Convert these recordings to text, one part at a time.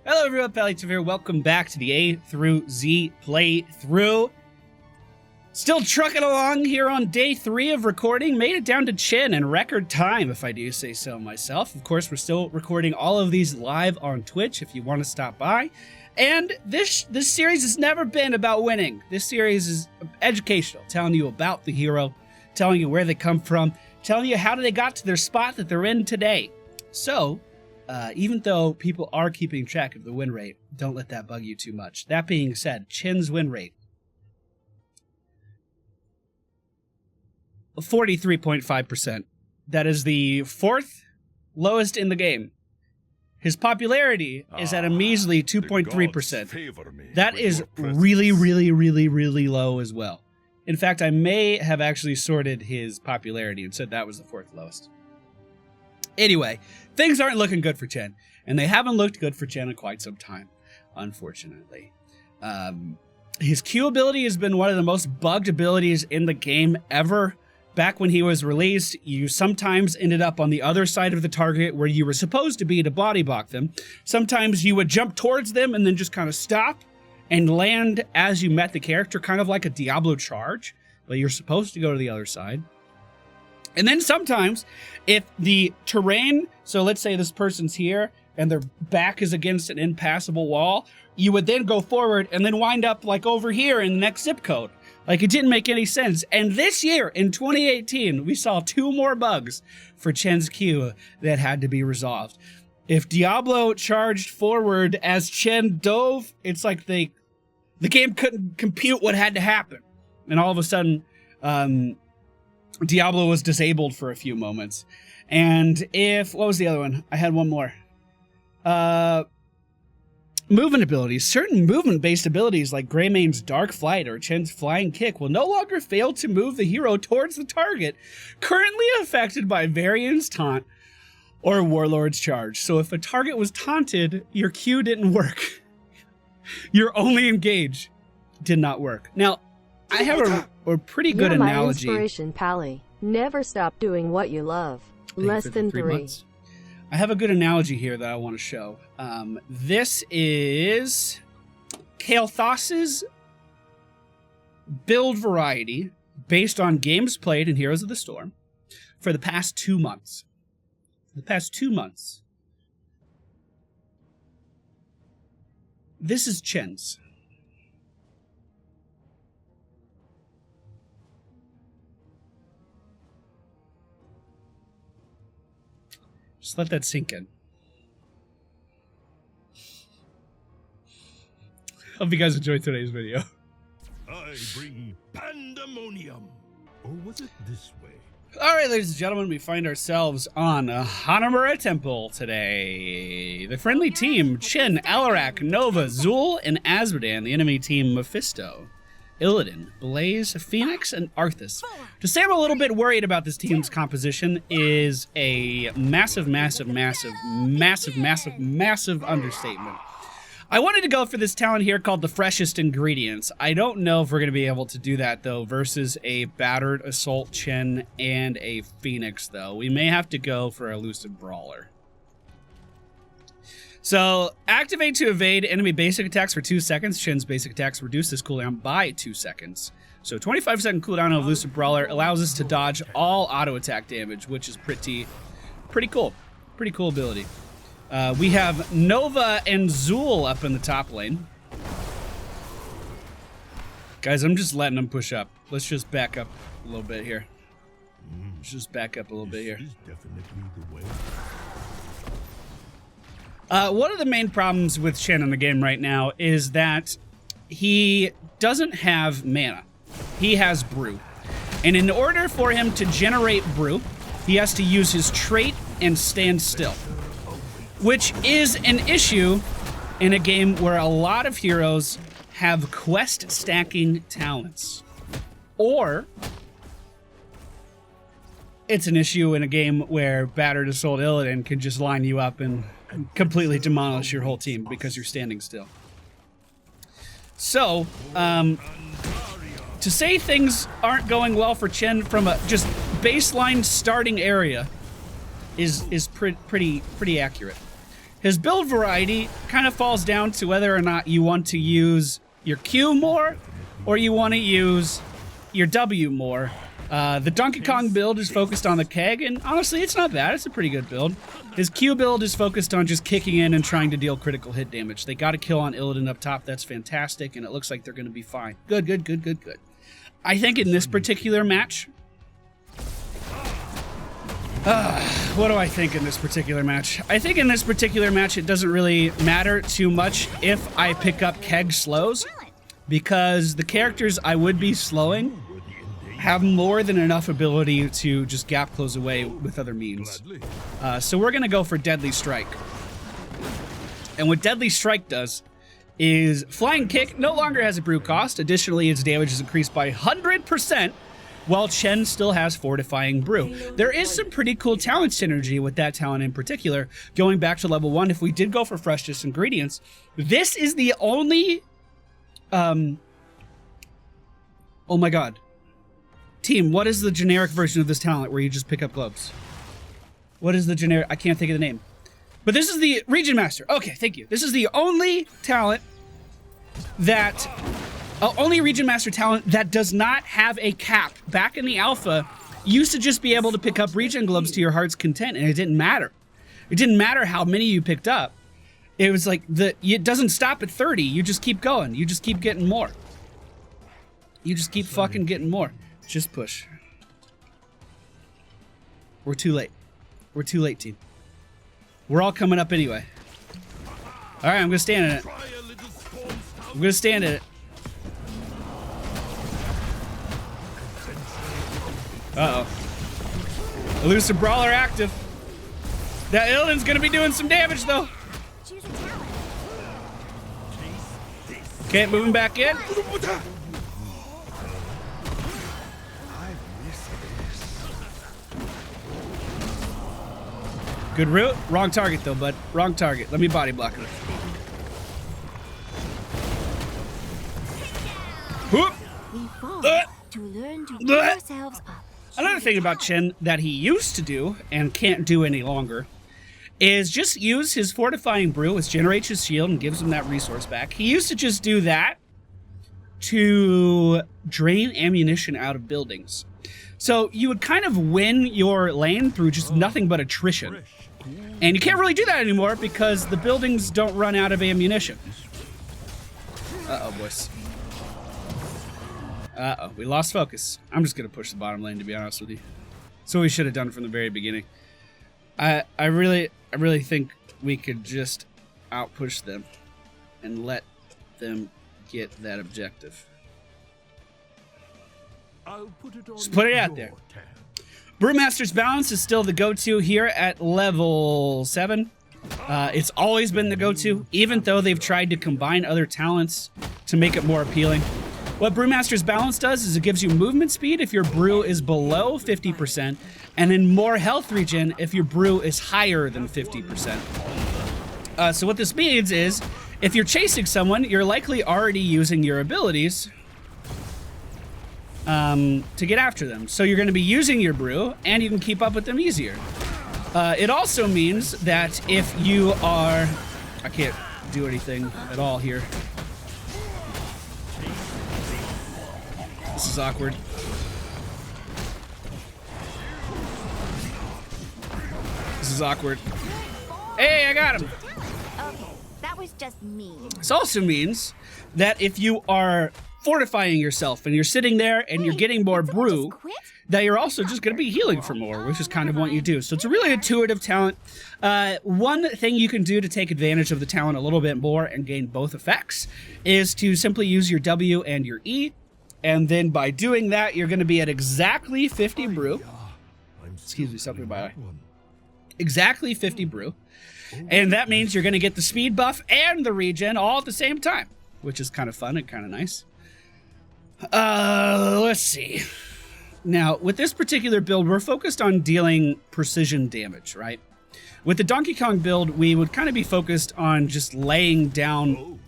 Hello everyone, MFPallytime here. Welcome back to the A through Z playthrough. Still trucking along here on day 3 of recording. Made it down to Chen in record time, if I do say so myself. Of course, we're still recording all of these live on Twitch if you want to stop by. And this series has never been about winning. This series is educational, telling you about the hero, telling you where they come from, telling you how they got to their spot that they're in today. So, even though people are keeping track of the win rate, don't let that bug you too much. That being said, Chen's win rate, 43.5%. That is the 4th lowest in the game. His popularity is at a measly 2.3%. That is really, really, really, really low as well. In fact, I may have actually sorted his popularity and said that was the 4th lowest. Anyway, things aren't looking good for Chen, and they haven't looked good for Chen in quite some time, unfortunately. His Q ability has been one of the most bugged abilities in the game ever. Back when he was released, you sometimes ended up on the other side of the target where you were supposed to be to body block them. Sometimes you would jump towards them and then just kind of stop and land as you met the character, kind of like a Diablo charge, but you're supposed to go to the other side. And then sometimes, if the terrain, so let's say this person's here and their back is against an impassable wall, you would then go forward and then wind up like over here in the next zip code. Like, it didn't make any sense. And this year, in 2018, we saw 2 more bugs for Chen's Q that had to be resolved. If Diablo charged forward as Chen dove, it's like the game couldn't compute what had to happen. And all of a sudden, Diablo was disabled for a few moments. And what was the other one? I had one more. Movement abilities. Certain movement-based abilities like Greymane's Dark Flight or Chen's Flying Kick will no longer fail to move the hero towards the target currently affected by Varian's Taunt or Warlord's Charge. So if a target was taunted, your Q didn't work. Your only engage did not work. Now, I have a pretty good analogy. You're my inspiration, Pally. Never stop doing what you love. Less than 3 months. I have a good analogy here that I want to show. This is Kael'thas's build variety based on games played in Heroes of the Storm for the past 2 months. The past 2 months. This is Chen's. Just let that sink in. Hope you guys enjoyed today's video. I bring pandemonium. Or was it this way? All right, ladies and gentlemen, we find ourselves on Hanamura Temple today. The friendly team, Chen, Alarak, Nova, Zul, and Azmodan. The enemy team, Mephisto, Illidan, Blaze, Phoenix, and Arthas. To say I'm a little bit worried about this team's composition is a massive, massive, massive, massive, massive, massive understatement. I wanted to go for this talent here called the Freshest Ingredients. I don't know if we're going to be able to do that, though, versus a Battered Assault Chen and a Phoenix, though. We may have to go for a Elusive Brawler. So, activate to evade enemy basic attacks for 2 seconds. Chen's basic attacks reduce this cooldown by 2 seconds. So, 25-second cooldown of Elusive Brawler allows us to dodge all auto attack damage, which is pretty cool. Pretty cool ability. We have Nova and Zul up in the top lane. Guys, I'm just letting them push up. Let's just back up a little bit here. Let's just back up a little bit here. This is definitely the way. One of the main problems with Chen in the game right now is that he doesn't have mana. He has brew. And in order for him to generate brew, he has to use his trait and stand still, which is an issue in a game where a lot of heroes have quest stacking talents. Or it's an issue in a game where Battered Assault Illidan can just line you up and completely demolish your whole team because you're standing still. So, to say things aren't going well for Chen from a just baseline starting area is pretty accurate. His build variety kind of falls down to whether or not you want to use your Q more or you want to use your W more. The Donkey Kong build is focused on the keg, and honestly, it's not bad. It's a pretty good build. His Q build is focused on just kicking in and trying to deal critical hit damage. They got a kill on Illidan up top. That's fantastic, and it looks like they're going to be fine. Good, good, good, good, good. I think in this particular match... what do I think in this particular match? I think in this particular match, it doesn't really matter too much if I pick up keg slows, because the characters I would be slowing have more than enough ability to just gap close away with other means. So we're going to go for Deadly Strike. And what Deadly Strike does is Flying Kick no longer has a brew cost. Additionally, its damage is increased by 100%, while Chen still has Fortifying Brew. There is some pretty cool talent synergy with that talent in particular. Going back to level 1, if we did go for Freshness Ingredients, this is the only... oh my god. Team, what is the generic version of this talent where you just pick up gloves? What is the generic? I can't think of the name. But this is the Region Master. Okay, thank you. This is the only talent that... only Region Master talent that does not have a cap. Back in the alpha, you used to just be able to pick up Region gloves to your heart's content, and it didn't matter. It didn't matter how many you picked up. It was like, it doesn't stop at 30. You just keep going. You just keep getting more. You just keep fucking getting more. Just push. We're too late. We're too late, team. We're all coming up anyway. All right, I'm gonna stand in it. I'm gonna stand in it. Uh-oh. Elusive Brawler active. That Illidan's gonna be doing some damage, though. Okay, moving back in. Good route. Wrong target, though, bud. Wrong target. Let me body block it. Whoop. To learn to pick ourselves up. Another thing about Chen that he used to do and can't do any longer is just use his Fortifying Brew, which generates his shield and gives him that resource back. He used to just do that to drain ammunition out of buildings. So you would kind of win your lane through just nothing but attrition. And you can't really do that anymore because the buildings don't run out of ammunition. Uh-oh, boys. Uh-oh, we lost focus. I'm just going to push the bottom lane, to be honest with you. That's what we should have done from the very beginning. I really think we could just outpush them and let them get that objective. Just put it out there. Brewmaster's Balance is still the go-to here at level 7. It's always been the go-to, even though they've tried to combine other talents to make it more appealing. What Brewmaster's Balance does is it gives you movement speed if your brew is below 50%, and then more health regen if your brew is higher than 50%. So what this means is, if you're chasing someone, you're likely already using your abilities to get after them. So you're going to be using your brew, and you can keep up with them easier. It also means that if you are... I can't do anything at all here. This is awkward. This is awkward. Hey, I got him! Okay, that was just mean. This also means that if you are fortifying yourself and you're sitting there and you're getting more brew, that you're also just going to be healing for more, which is kind of what you do. So it's a really intuitive talent. One thing you can do to take advantage of the talent a little bit more and gain both effects is to simply use your W and your E. And then by doing that, you're going to be at exactly 50 brew. Excuse me, something by exactly 50 brew. And that means you're going to get the speed buff and the regen all at the same time, which is kind of fun and kind of nice. Let's see. Now, with this particular build, we're focused on dealing precision damage, right? With the Donkey Kong build, we would kind of be focused on just laying down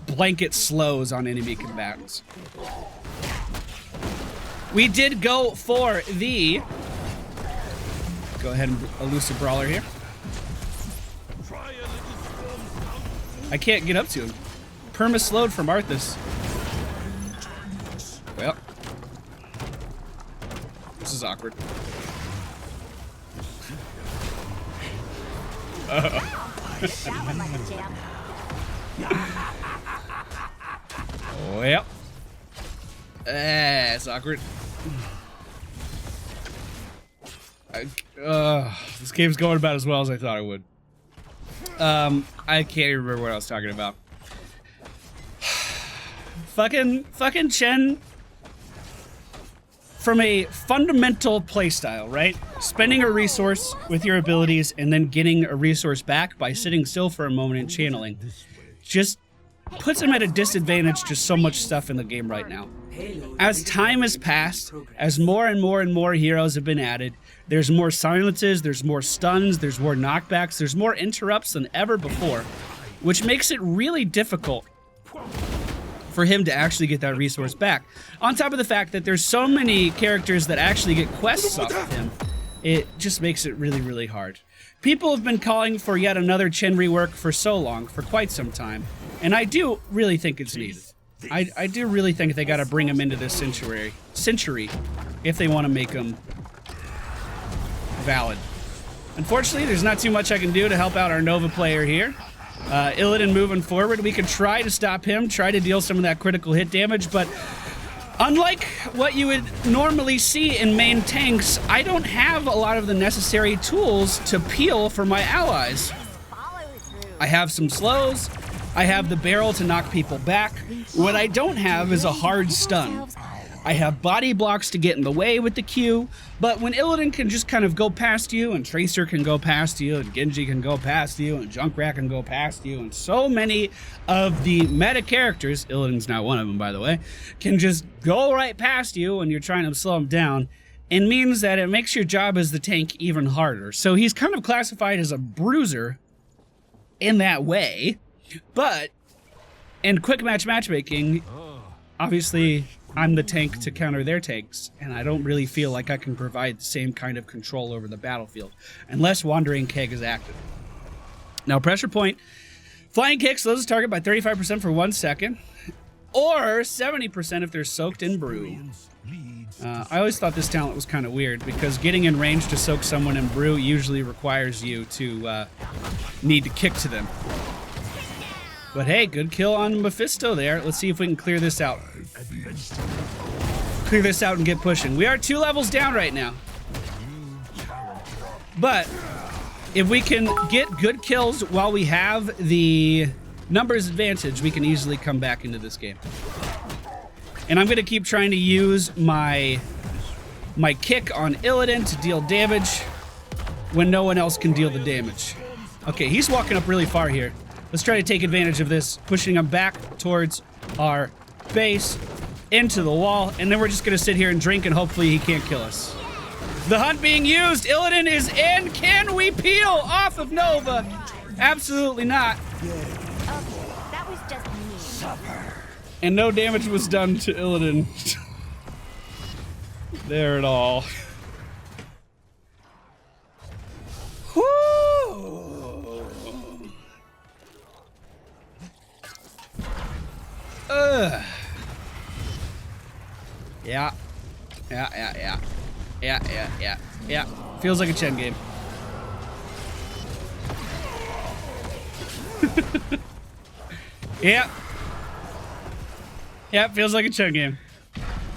blanket slows on enemy combatants. We did go for the... Go ahead and elusive brawler here. I can't get up to him. Perma-slowed from Arthas. Well. This is awkward. Well. It's awkward. This game's going about as well as I thought it would. I can't even remember what I was talking about. fucking Chen, from a fundamental playstyle, right? Spending a resource with your abilities and then getting a resource back by sitting still for a moment and channeling just puts him at a disadvantage to so much stuff in the game right now. As time has passed, as more and more and more heroes have been added, there's more silences, there's more stuns, there's more knockbacks, there's more interrupts than ever before, which makes it really difficult for him to actually get that resource back. On top of the fact that there's so many characters that actually get quests off of him, it just makes it really, really hard. People have been calling for yet another Chen rework for so long, for quite some time, and I do really think it's needed. I do really think they gotta bring him into this century if they want to make him valid. Unfortunately, there's not too much I can do to help out our Nova player here. Illidan moving forward, we could try to stop him, try to deal some of that critical hit damage, but unlike what you would normally see in main tanks, I don't have a lot of the necessary tools to peel for my allies. I have some slows, I have the barrel to knock people back. What I don't have is a hard stun. I have body blocks to get in the way with the Q, but when Illidan can just kind of go past you, and Tracer can go past you, and Genji can go past you, and Junkrat can go past you, and so many of the meta characters, Illidan's not one of them by the way, can just go right past you when you're trying to slow them down, it means that it makes your job as the tank even harder. So he's kind of classified as a bruiser in that way, but in quick match matchmaking, obviously I'm the tank to counter their tanks, and I don't really feel like I can provide the same kind of control over the battlefield unless Wandering Keg is active. Now, pressure point, flying kick slows the target by 35% for 1 second, or 70% if they're soaked in brew. I always thought this talent was kind of weird because getting in range to soak someone in brew usually requires you to need to kick to them. But hey, good kill on Mephisto there. Let's see if we can clear this out. Clear this out and get pushing. We are 2 levels down right now. But if we can get good kills while we have the numbers advantage, we can easily come back into this game. And I'm going to keep trying to use my kick on Illidan to deal damage when no one else can deal the damage. Okay, he's walking up really far here. Let's try to take advantage of this, pushing him back towards our base, into the wall, and then we're just going to sit here and drink, and hopefully he can't kill us. The hunt being used. Illidan is in. Can we peel off of Nova? Absolutely not. Okay, that was just me. And no damage was done to Illidan. There at all. Yeah. Feels like a Chen game. Yeah, feels like a Chen game.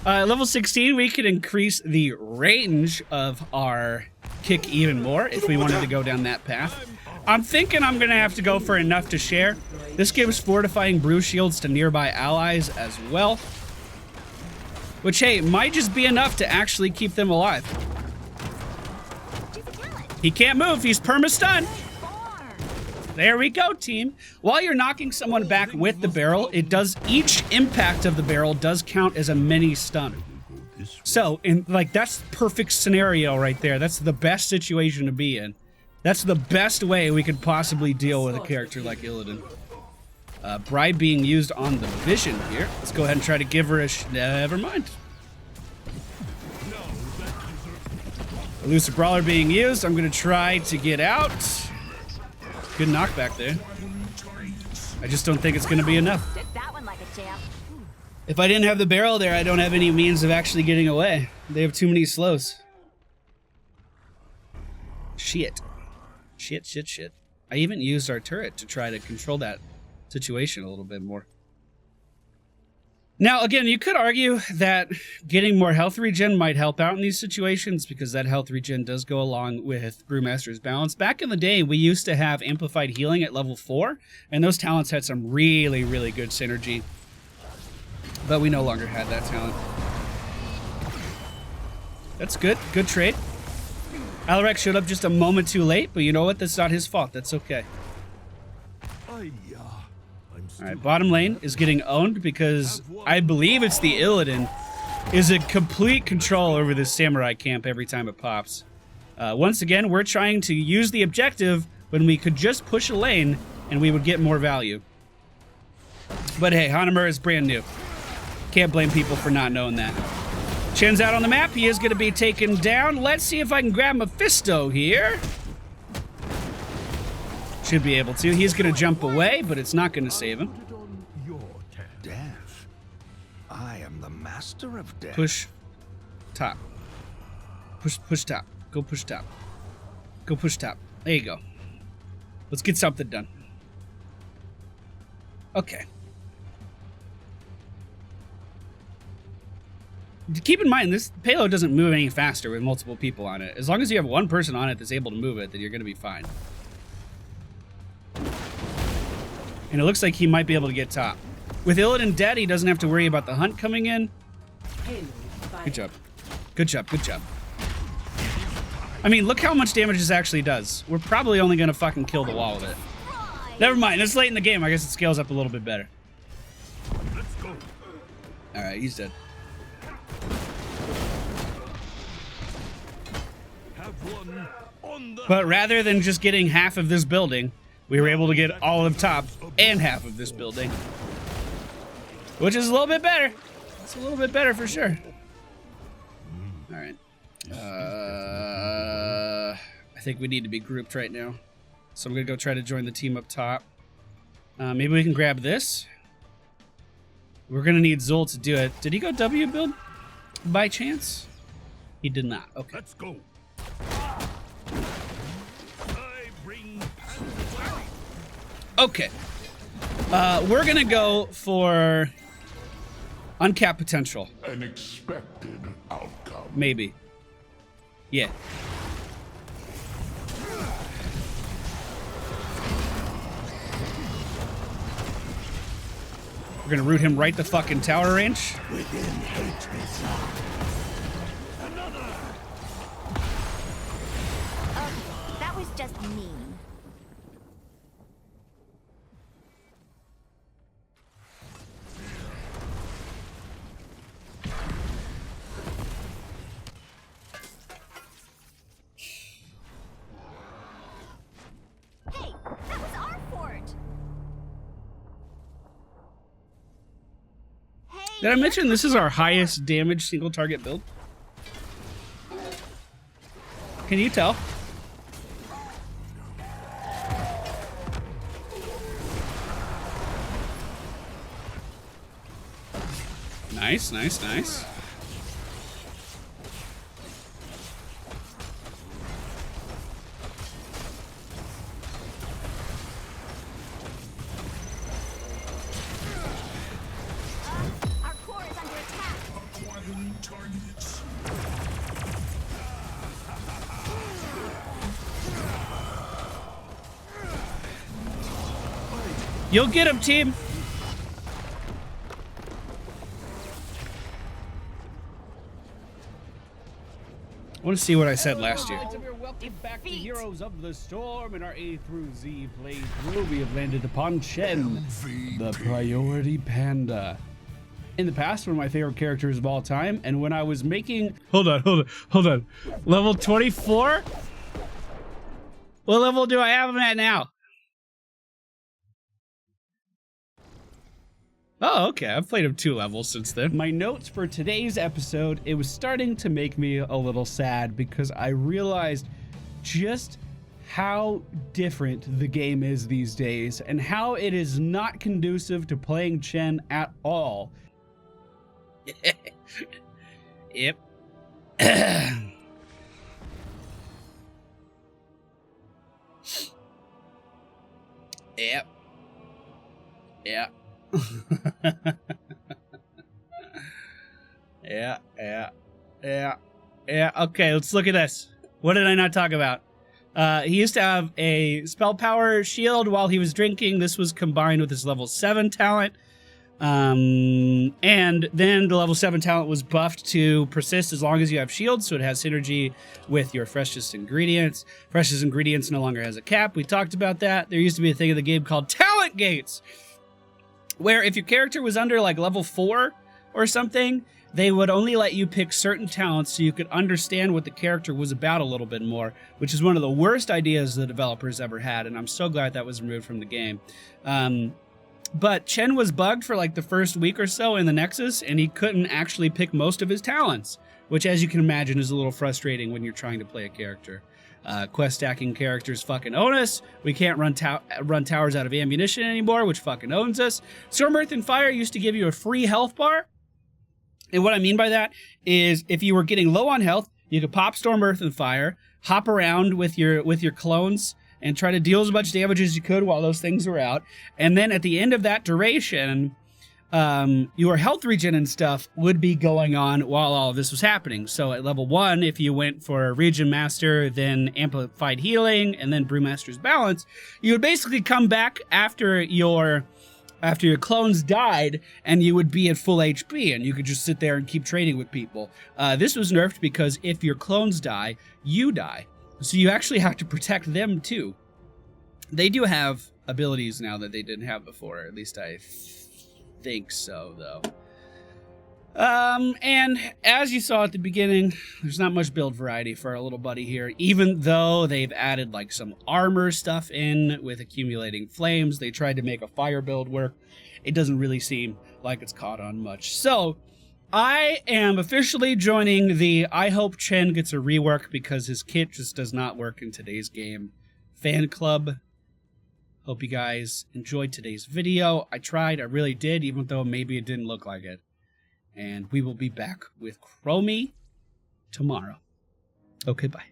Level 16, we could increase the range of our kick even more if we wanted to go down that path. I'm thinking I'm gonna have to go for enough to share. This gives fortifying brew shields to nearby allies as well, which, hey, might just be enough to actually keep them alive. He can't move, he's perma-stunned. There we go, team. While you're knocking someone back with the barrel, each impact of the barrel does count as a mini stun. So, that's perfect scenario right there. That's the best situation to be in. That's the best way we could possibly deal with a character like Illidan. Bribe being used on the Vision here. Let's go ahead and try to give her a never mind. Elusive Brawler being used. I'm going to try to get out. Good knockback there. I just don't think it's going to be enough. Took that one like a champ. If I didn't have the barrel there, I don't have any means of actually getting away. They have too many slows. Shit. Shit. I even used our turret to try to control that situation a little bit more. Now, again, you could argue that getting more health regen might help out in these situations because that health regen does go along with Brewmaster's balance. Back in the day, we used to have amplified healing at level 4, and those talents had some really, really good synergy. But we no longer had that talent. That's good. Good trade. Alaric showed up just a moment too late, but you know what? That's not his fault. That's okay. Alright, bottom lane is getting owned because I believe it's the Illidan is in complete control over this samurai camp every time it pops. Once again, we're trying to use the objective when we could just push a lane and we would get more value. But hey, Hanamura is brand new. Can't blame people for not knowing that. Chen's out on the map. He is going to be taken down. Let's see if I can grab Mephisto here. Should be able to. He's going to jump away, but it's not going to save him. Death. I am the master of death. Push top. Push top. Go push top. Go push top. There you go. Let's get something done. Okay. Keep in mind, this payload doesn't move any faster with multiple people on it. As long as you have one person on it that's able to move it, then you're going to be fine. And it looks like he might be able to get top. With Illidan dead, he doesn't have to worry about the hunt coming in. Good job. Good job. Good job. I mean, look how much damage this actually does. We're probably only going to fucking kill the wall with it. Never mind. It's late in the game. I guess it scales up a little bit better. Alright, he's dead. But rather than just getting half of this building, we were able to get all of top and half of this building. Which is a little bit better. It's a little bit better for sure. Alright. I think we need to be grouped right now. So I'm going to go try to join the team up top. Maybe we can grab this. We're going to need Zul to do it. Did he go W build by chance? He did not. Okay. Let's go. Okay. We're going to go for uncapped potential. An expected outcome. Maybe. Yeah. We're going to root him right the fucking tower range. Within hatred's That was just mean. Hey, that was our fort. Hey, Did I mention this is our highest damage single target build? Can you tell? Nice, nice, nice. our core is under attack. You'll get him, team. I want to see what I said last year. Welcome back to Heroes of the Storm in our A through Z playthrough. We have landed upon Chen, the priority panda. In the past, one of my favorite characters of all time, and when I was making... Hold on. Level 24? What level do I have him at now? Oh, okay. I've played him 2 levels since then. My notes for today's episode, it was starting to make me a little sad because I realized just how different the game is these days and how it is not conducive to playing Chen at all. Yep. Yep. Yeah. Yeah. Okay, let's look at this. What did I not talk about? He used to have a spell power shield while he was drinking. This was combined with his level 7 talent. And then the level 7 talent was buffed to persist as long as you have shields, so it has synergy with your freshest ingredients. Freshest ingredients no longer has a cap. We talked about that. There used to be a thing in the game called talent gates, where if your character was under like level 4 or something, they would only let you pick certain talents so you could understand what the character was about a little bit more, which is one of the worst ideas the developers ever had, and I'm so glad that was removed from the game. But Chen was bugged for like the first week or so in the Nexus, and he couldn't actually pick most of his talents, which, as you can imagine, is a little frustrating when you're trying to play a character. Quest stacking characters fucking own us. We can't run towers out of ammunition anymore, which fucking owns us. Storm, Earth, and Fire used to give you a free health bar. And what I mean by that is if you were getting low on health, you could pop Storm, Earth, and Fire, hop around with your clones, and try to deal as much damage as you could while those things were out. And then at the end of that duration, your health regen and stuff would be going on while all of this was happening. So at level 1, if you went for Regen Master, then Amplified Healing, and then Brewmaster's Balance, you would basically come back after your clones died, and you would be at full HP, and you could just sit there and keep trading with people. This was nerfed because if your clones die, you die. So you actually have to protect them too. They do have abilities now that they didn't have before, at least I think so, though. And as you saw at the beginning, there's not much build variety for our little buddy here, even though they've added like some armor stuff in with accumulating flames. They tried to make a fire build work. It doesn't really seem like it's caught on much. So I am officially joining the I hope Chen gets a rework because his kit just does not work in today's game fan club. Hope you guys enjoyed today's video. I tried, I really did, even though maybe it didn't look like it. And we will be back with Chromie tomorrow. Okay, bye.